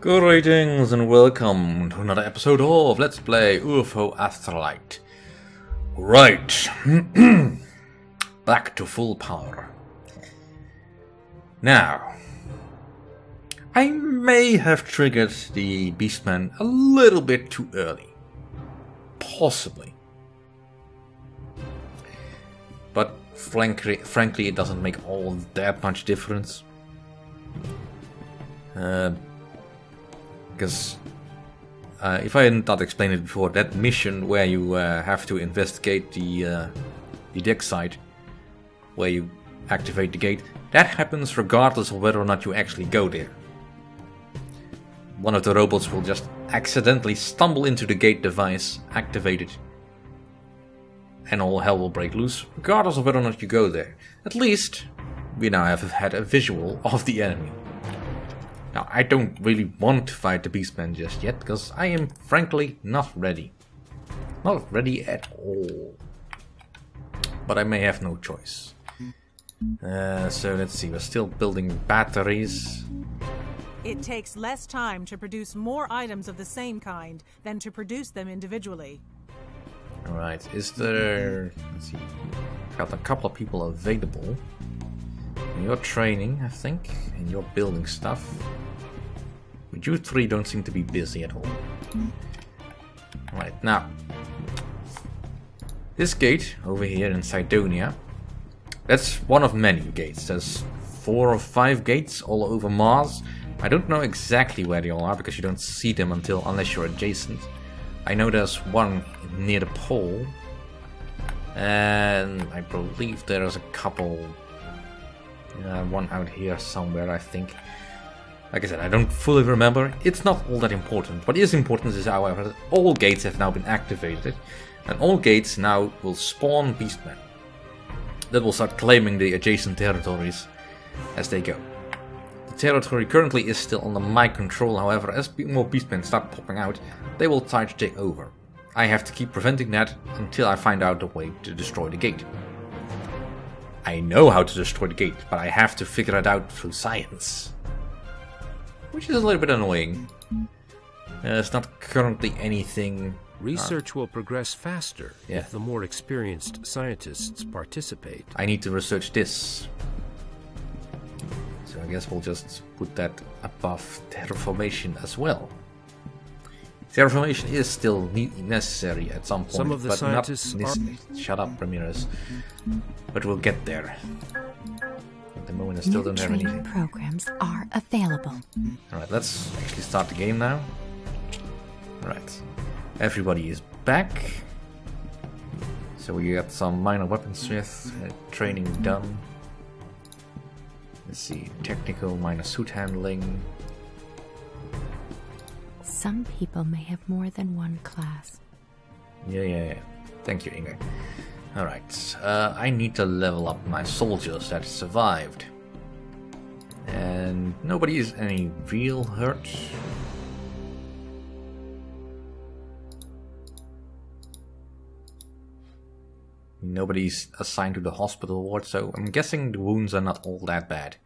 Greetings and welcome to another episode of Let's Play UFO Afterlight. Right, back to full power. Now, I may have triggered the Beastman a little bit too early. Possibly. But frankly, it doesn't make all that much difference. Because if I had not explained it before, that mission where you have to investigate the deck site, where you activate the gate, that happens regardless of whether or not you actually go there. One of the robots will just accidentally stumble into the gate device, activate it, and all hell will break loose, regardless of whether or not you go there. At least, we now have had a visual of the enemy. Now, I don't really want to fight the Beastman just yet, because I am frankly not ready. Not ready at all. But I may have no choice. So let's see, we're still building batteries. It takes less time to produce more items of the same kind than to produce them individually. Alright, is there... let's see, got a couple of people available. You're training, I think, and you're building stuff. But you three don't seem to be busy at all. Right, now. This gate over here in Cydonia, that's one of many gates. There's 4 or 5 gates all over Mars. I don't know exactly where they all are because you don't see them unless you're adjacent. I know there's one near the pole. And I believe there's a couple... one out here somewhere, I think. Like I said, I don't fully remember. It's not all that important. What is important is, however, that all gates have now been activated. And all gates now will spawn Beastmen. That will start claiming the adjacent territories as they go. The territory currently is still under my control, however, as more Beastmen start popping out, they will try to take over. I have to keep preventing that until I find out a way to destroy the gate. I know how to destroy the gate, but I have to figure it out through science. Which is a little bit annoying. It's not currently anything... Research will progress faster if the more experienced scientists participate. I need to research this. So I guess we'll just put that above terraformation as well. Terraformation is still necessary at some point, Some of the but scientists not Shut up, Ramirez. But we'll get there. At the moment, I still don't have anything. Programs are available. Alright, let's actually start the game now. Alright. Everybody is back. So we got some minor weaponsmith training done. Let's see, technical minor suit handling. Some people may have more than one class. Yeah. Thank you, Inge. Alright, I need to level up my soldiers that survived. And nobody is any real hurt. Nobody's assigned to the hospital ward, so I'm guessing the wounds are not all that bad.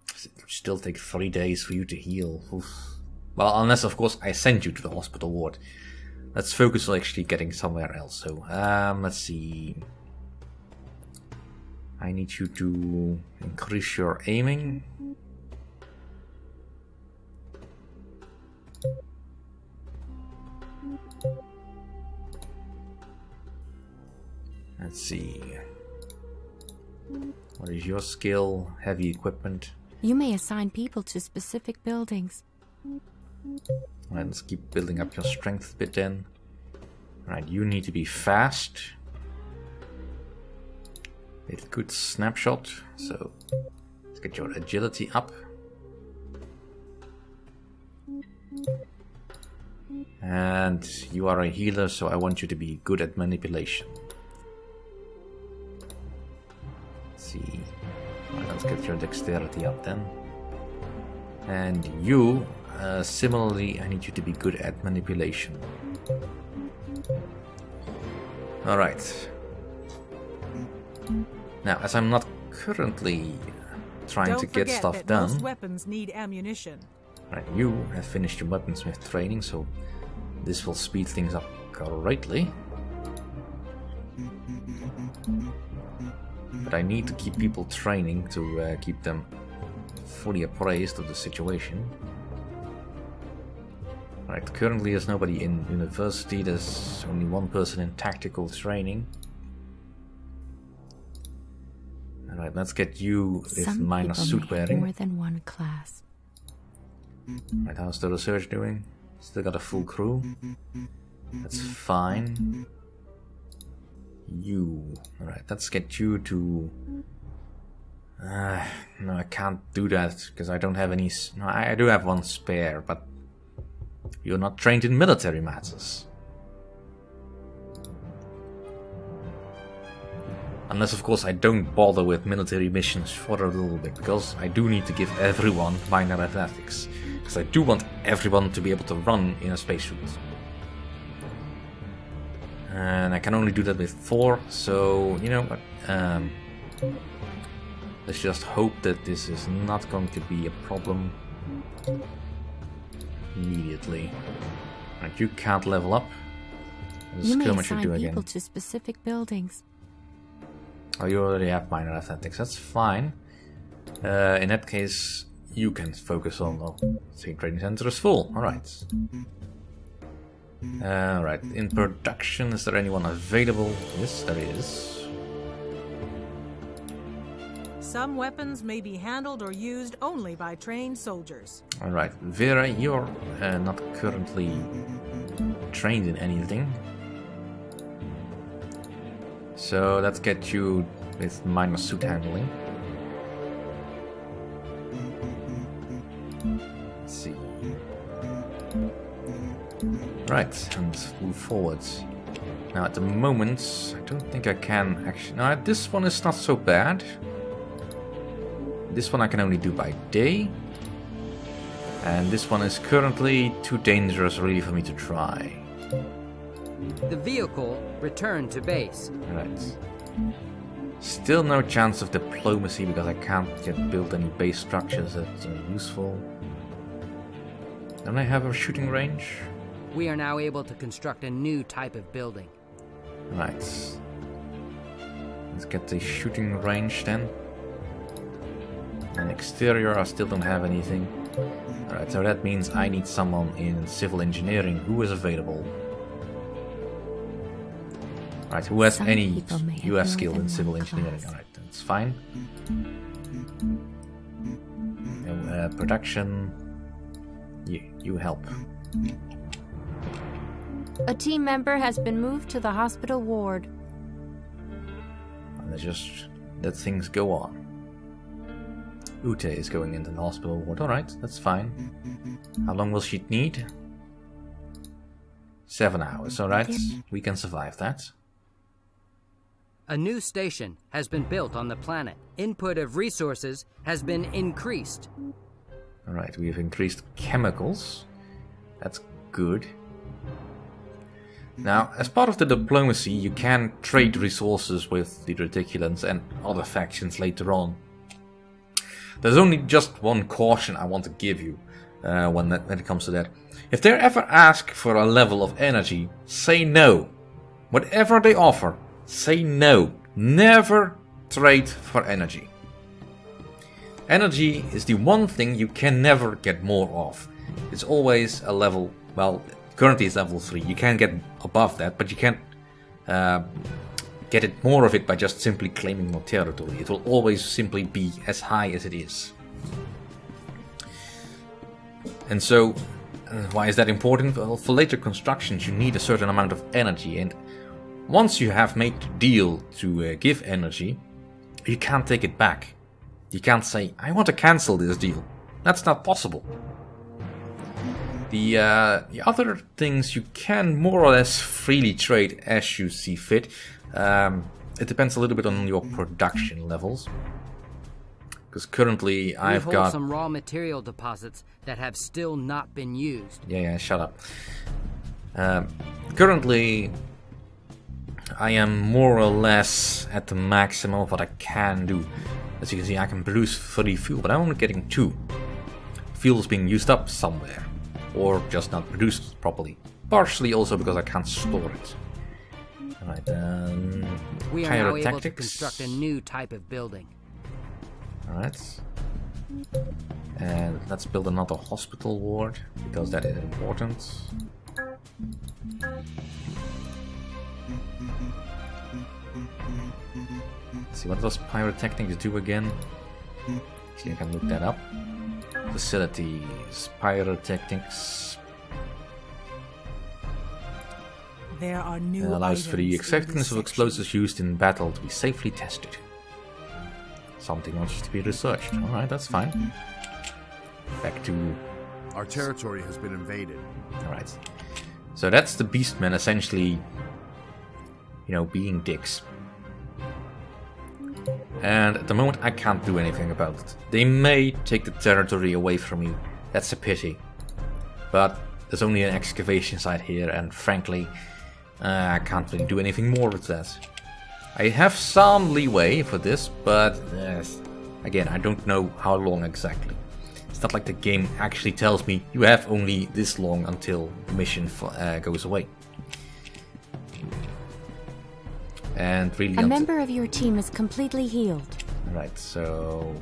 It will still take 3 days for you to heal. Oof. Well, unless of course I send you to the hospital ward. Let's focus on actually getting somewhere else. So, let's see. I need you to increase your aiming. Let's see. What is your skill? Heavy equipment. You may assign people to specific buildings. Right, let's keep building up your strength a bit then. Right, you need to be fast. A good snapshot. So let's get your agility up. And you are a healer, so I want you to be good at manipulation. See. Right, let's get your dexterity up then. And you, similarly, I need you to be good at manipulation. Alright. Now, as I'm not currently trying to get stuff that done. Most weapons need ammunition. Right, you have finished your weaponsmith training, so this will speed things up greatly. But I need to keep people training to keep them fully appraised of the situation. Right, currently there's nobody in university, there's only one person in tactical training. Alright, let's get you with minor suit wearing. More than one class. Right, how's the research doing? Still got a full crew. That's fine. You. Alright, let's get you to... no, I can't do that, because I don't have any... No, I do have one spare, but... You're not trained in military matters. Unless, of course, I don't bother with military missions for a little bit, because I do need to give everyone minor athletics. Because I do want everyone to be able to run in a spacesuit. And I can only do that with 4, so, you know what, let's just hope that this is not going to be a problem immediately. Right, you can't level up. You may assign people to specific buildings. Oh, you already have minor athletics, that's fine. In that case, you can focus on, well, the training center is full, alright. Alright, in production, is there anyone available? Yes, there is. Some weapons may be handled or used only by trained soldiers. Alright, Vera, you're not currently trained in anything. So let's get you with minor suit handling. Let's see. Right, and move forwards. Now at the moment, I don't think I can actually... No, this one is not so bad. This one I can only do by day. And this one is currently too dangerous really for me to try. The vehicle returned to base. Right. Still no chance of diplomacy because I can't yet build any base structures that are useful. Don't I have a shooting range? We are now able to construct a new type of building. Right. Let's get the shooting range then. And exterior, I still don't have anything. Alright, so that means I need someone in civil engineering who is available. Right, who has any US skill in civil engineering? Alright, that's fine. Production, you help. A team member has been moved to the hospital ward. And let's just let things go on. Ute is going into the hospital ward. Alright, that's fine. How long will she need? 7 hours, alright. We can survive that. A new station has been built on the planet. Input of resources has been increased. Alright, we have increased chemicals. That's good. Now, as part of the diplomacy, you can trade resources with the Reticulans and other factions later on. There's only just one caution I want to give you when it comes to that. If they ever ask for a level of energy, say no. Whatever they offer, say no. Never trade for energy. Energy is the one thing you can never get more of. It's always a level, well, currently it's level 3. You can get above that, but you can't get it more of it by just simply claiming more territory. It will always simply be as high as it is. And so, why is that important? Well, for later constructions you need a certain amount of energy, and once you have made the deal to give energy, you can't take it back. You can't say, I want to cancel this deal. That's not possible. The other things you can more or less freely trade as you see fit. It depends a little bit on your production levels. Because currently I've got some raw material deposits that have still not been used. Yeah, shut up. Currently I am more or less at the maximum of what I can do. As you can see, I can produce 3 fuel, but I'm only getting 2. Fuel's being used up somewhere, or just not produced properly. Partially also because I can't store it. Alright, we are now able to construct a new type of building. Alright. And let's build another hospital ward, because that is important. Let's see, what does pyrotechnics do again? See, I can look that up. Facilities, pyrotechnics. There are new allows for the items in effectiveness this of explosives used in battle to be safely tested. Something else to be researched. Alright, that's fine. Back to... Our territory has been invaded. Alright. So that's the Beastmen essentially, you know, being dicks. And at the moment I can't do anything about it. They may take the territory away from you. That's a pity. But there's only an excavation site here, and frankly, I can't really do anything more with that. I have some leeway for this, but again, I don't know how long exactly. It's not like the game actually tells me you have only this long until the mission goes away. And really, a member of your team is completely healed. Right, so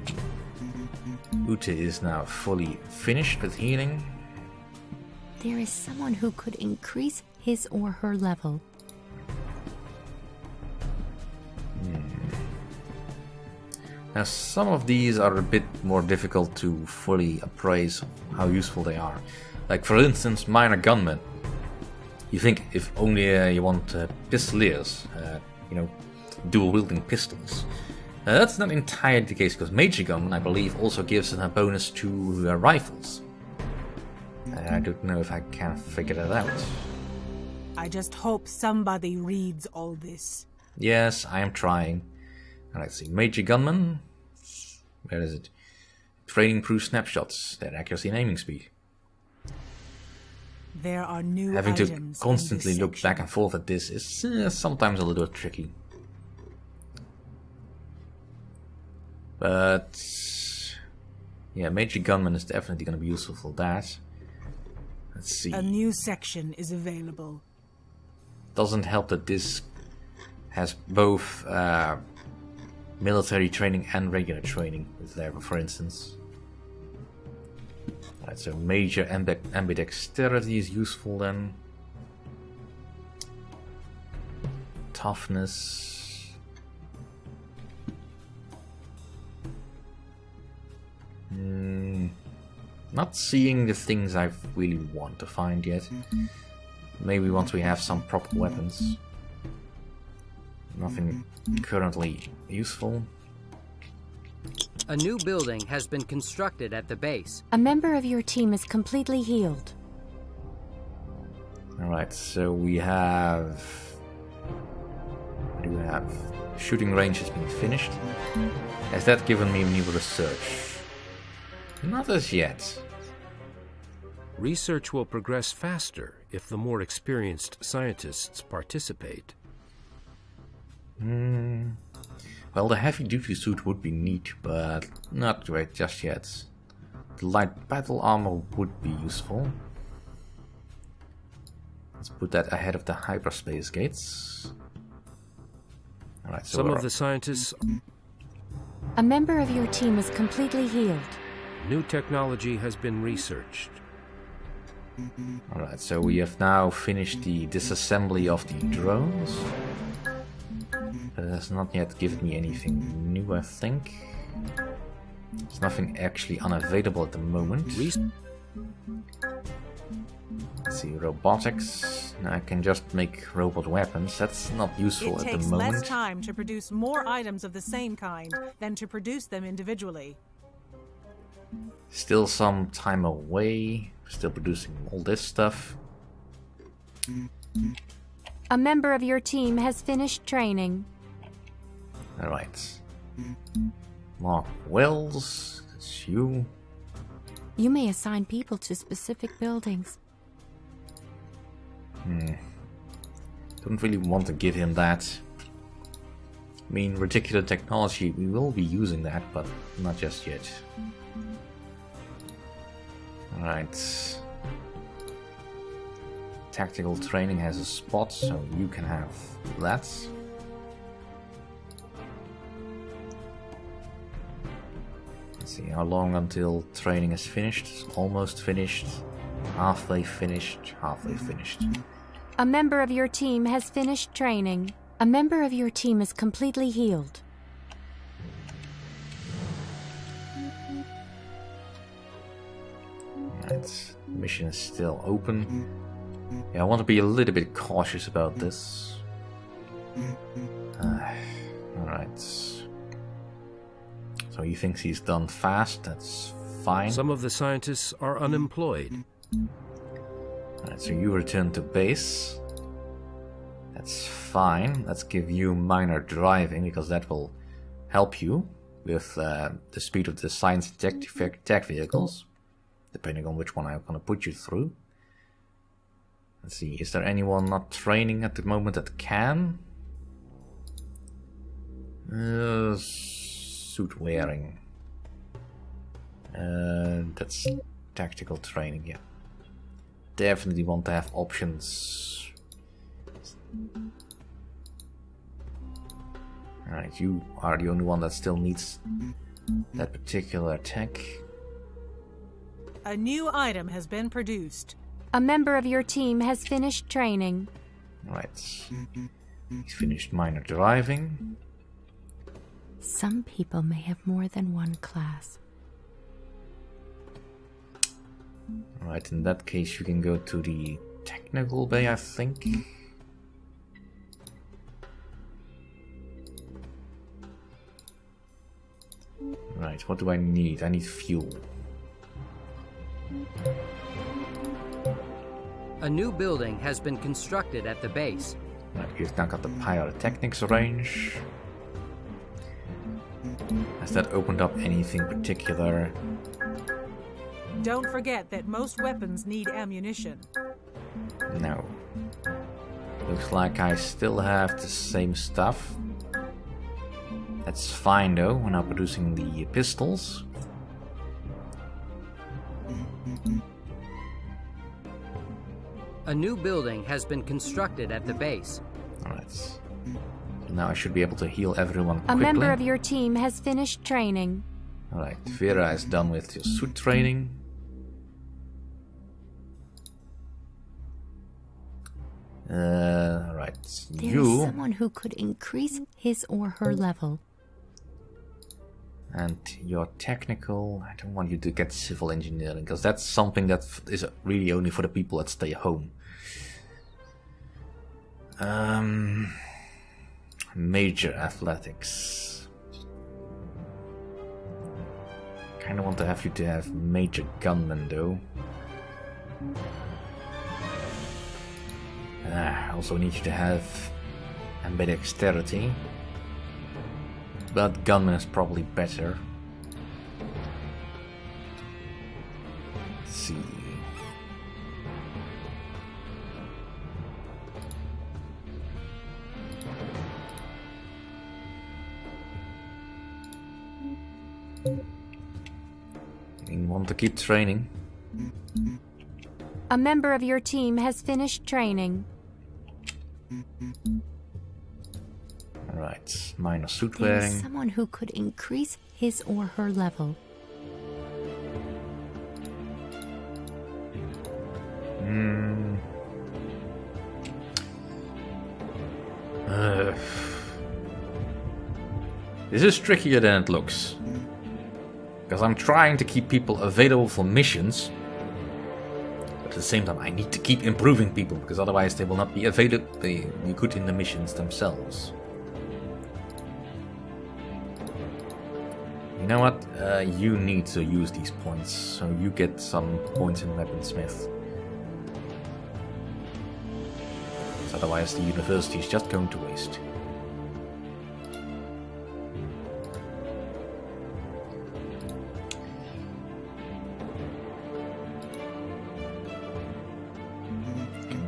Ute is now fully finished with healing. There is someone who could increase his or her level. Now, some of these are a bit more difficult to fully appraise how useful they are. Like, for instance, minor gunmen. You think if only you want pistoliers, you know, dual-wielding pistols. That's not entirely the case, because major gunmen, I believe, also gives a bonus to rifles. I don't know if I can figure that out. I just hope somebody reads all this. Yes, I am trying. Let's see, Major Gunman. Where is it? Training proof snapshots, their accuracy and aiming speed. There are new Having to items constantly in this look section. back and forth at this is sometimes a little tricky. But yeah, Major Gunman is definitely going to be useful for that. Let's see. A new section is available. Doesn't help that this has both military training and regular training with there, for instance. Right, so major ambidexterity is useful then. Toughness. Not seeing the things I really want to find yet. Maybe once we have some proper weapons. Nothing currently useful. A new building has been constructed at the base. A member of your team is completely healed. Alright, so we have... What do we have? Shooting range has been finished. Has that given me new research? Not as yet. Research will progress faster if the more experienced scientists participate. Well, the heavy-duty suit would be neat, but not right just yet. The light battle armor would be useful. Let's put that ahead of the hyperspace gates. Alright, so some of the scientists... A member of your team is completely healed. New technology has been researched. Alright, so we have now finished the disassembly of the drones. But it has not yet given me anything new, I think. There's nothing actually unavailable at the moment. Let's see, robotics. Now I can just make robot weapons. That's not useful at the moment. It takes less time to produce more items of the same kind than to produce them individually. Still some time away. Still producing all this stuff. A member of your team has finished training. Alright. Mark Wells. That's you. You may assign people to specific buildings. Don't really want to give him that. I mean, reticular technology, we will be using that, but not just yet. Alright. Tactical training has a spot, so you can have that. Let's see, how long until training is finished? It's almost finished. Halfway finished. Halfway finished. A member of your team has finished training. A member of your team is completely healed. Right, mission is still open. Yeah, I want to be a little bit cautious about this. Alright. So he thinks he's done fast, that's fine. Some of the scientists are unemployed. Alright, so you return to base. That's fine. Let's give you minor driving, because that will help you with the speed of the science and tech vehicles, depending on which one I'm going to put you through. Let's see, is there anyone not training at the moment that can? Suit wearing. That's tactical training, yeah. Definitely want to have options. Alright, you are the only one that still needs that particular tech. A new item has been produced. A member of your team has finished training. Right. He's finished minor driving. Some people may have more than one class. Right, in that case you can go to the technical bay, I think. Right, what do I need? I need fuel. A new building has been constructed at the base. Right, he's now got the pyrotechnics range. Has that opened up anything particular? Don't forget that most weapons need ammunition. No. Looks like I still have the same stuff. That's fine though, we're now producing the pistols. A new building has been constructed at the base. Alright. So now I should be able to heal everyone quickly. A member of your team has finished training. Alright, Vera is done with your suit training. Right, There is someone who could increase his or her level. And your technical, I don't want you to get civil engineering, because that's something that is really only for the people that stay home. Major athletics. Kinda want to have you to have major gunman though. I also need you to have ambidexterity. But gunman is probably better. Let's see. You want to keep training. A member of your team has finished training. Alright, minor suit There wearing. is someone who could increase his or her level. This is trickier than it looks. Because I'm trying to keep people available for missions. But at the same time I need to keep improving people, because otherwise they will not be available, be good in the missions themselves. You know what? You need to use these points, so you get some points in Weaponsmith. Otherwise the university is just going to waste.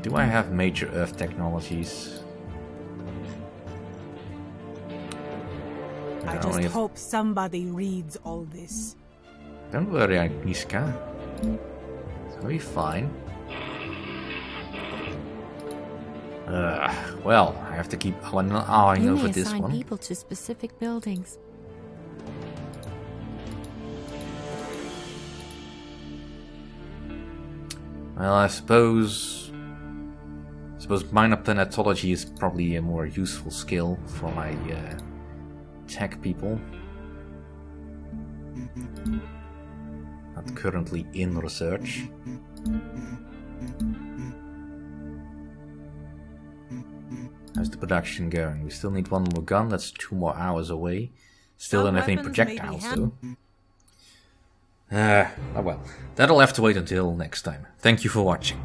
Do I have major Earth technologies? just hope somebody reads all this. Don't worry, Agnieszka. It's gonna be fine. Well, I have to keep an eye over this one. People to specific buildings. Well, I suppose minor planetology is probably a more useful skill for my tech people. Not currently in research. How's the production going? We still need one more gun. That's 2 more hours away. Still don't have any projectiles though. Oh well. That'll have to wait until next time. Thank you for watching.